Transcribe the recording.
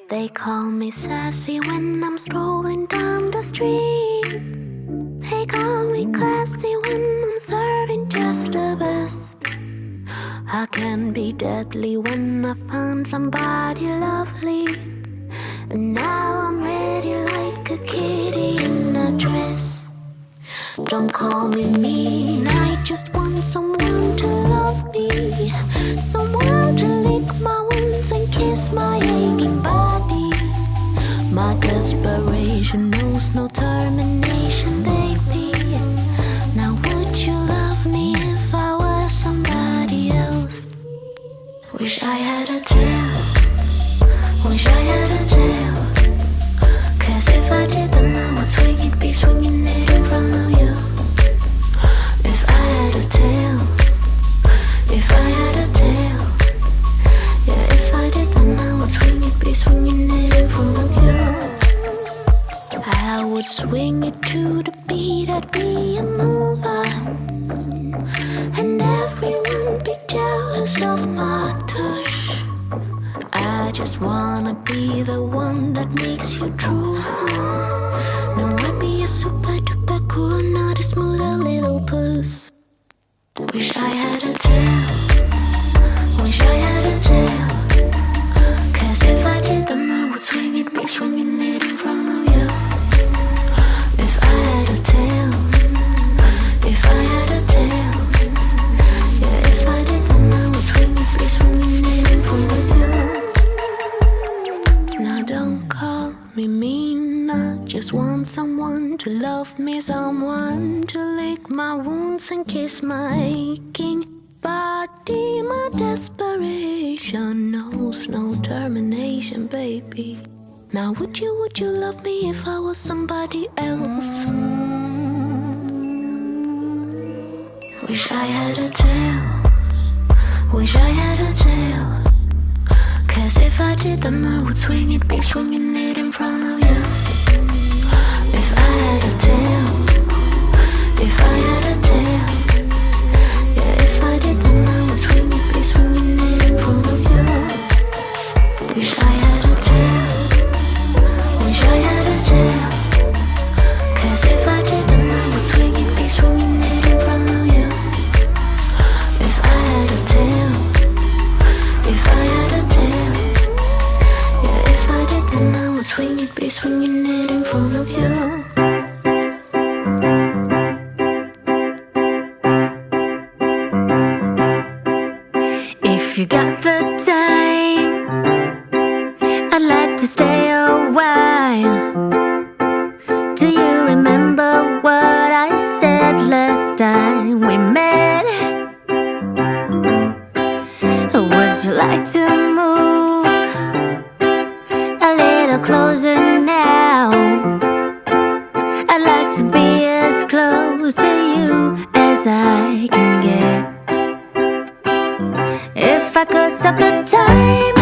They call me sassy when I'm strolling down the street. They call me classy when I'm serving just the best. I can be deadly when I find somebody lovely. And now I'm ready like a kitty in a dress. Don't call me mean, I just want someone to love me. Someone to lick my wounds and kiss my aching body. My desperation knows no termination, baby. Now would you love me if I was somebody else? Wish I had a tail. Wish I had a tail. Cause if I did then I would swing it, be swinging it in front of you. If I had a tail. If I had a tail. Yeah, if I did then I would swing it, be swinging it in front of you. I would swing it to the beat, I'd be a mover. And everyone be jealous of my touch. I just wanna be the one that makes you drool. No, I'd be a super duper cool, not a smoother little puss. Wish I had a tail. Wish I had a tail. Cause if I did then I would swing it, be swinging it in front of you. If I had a tail. If I had a tail. Yeah, if I did then I would swing it, be swinging it in front of you. Now don't call me mean, I just want someone to love me. Someone to lick my wounds and kiss my aching body. My desperation knows no termination, baby. Now would you love me if I was somebody else? Wish I had a tail. Wish I had a tail. Cause if I did then I would swing it, be swinging it in front of you. If I had a tail. If I had a tail. Yeah, if I did then I would swing it, be swinging it in front of you. Wish I had a tail. Wish I had a tail. Cause if I did then I would swing it, be swinging it in front of you. If I had a tail. If I had a tail. Yeah, if I did then I would swing it, be swinging it in front of you. If you got the time, I'd like to stay a while. Do you remember what I said last time we met? Would you like to move a little closer now? I'd like to be as close to you as I can get. If I could stop the time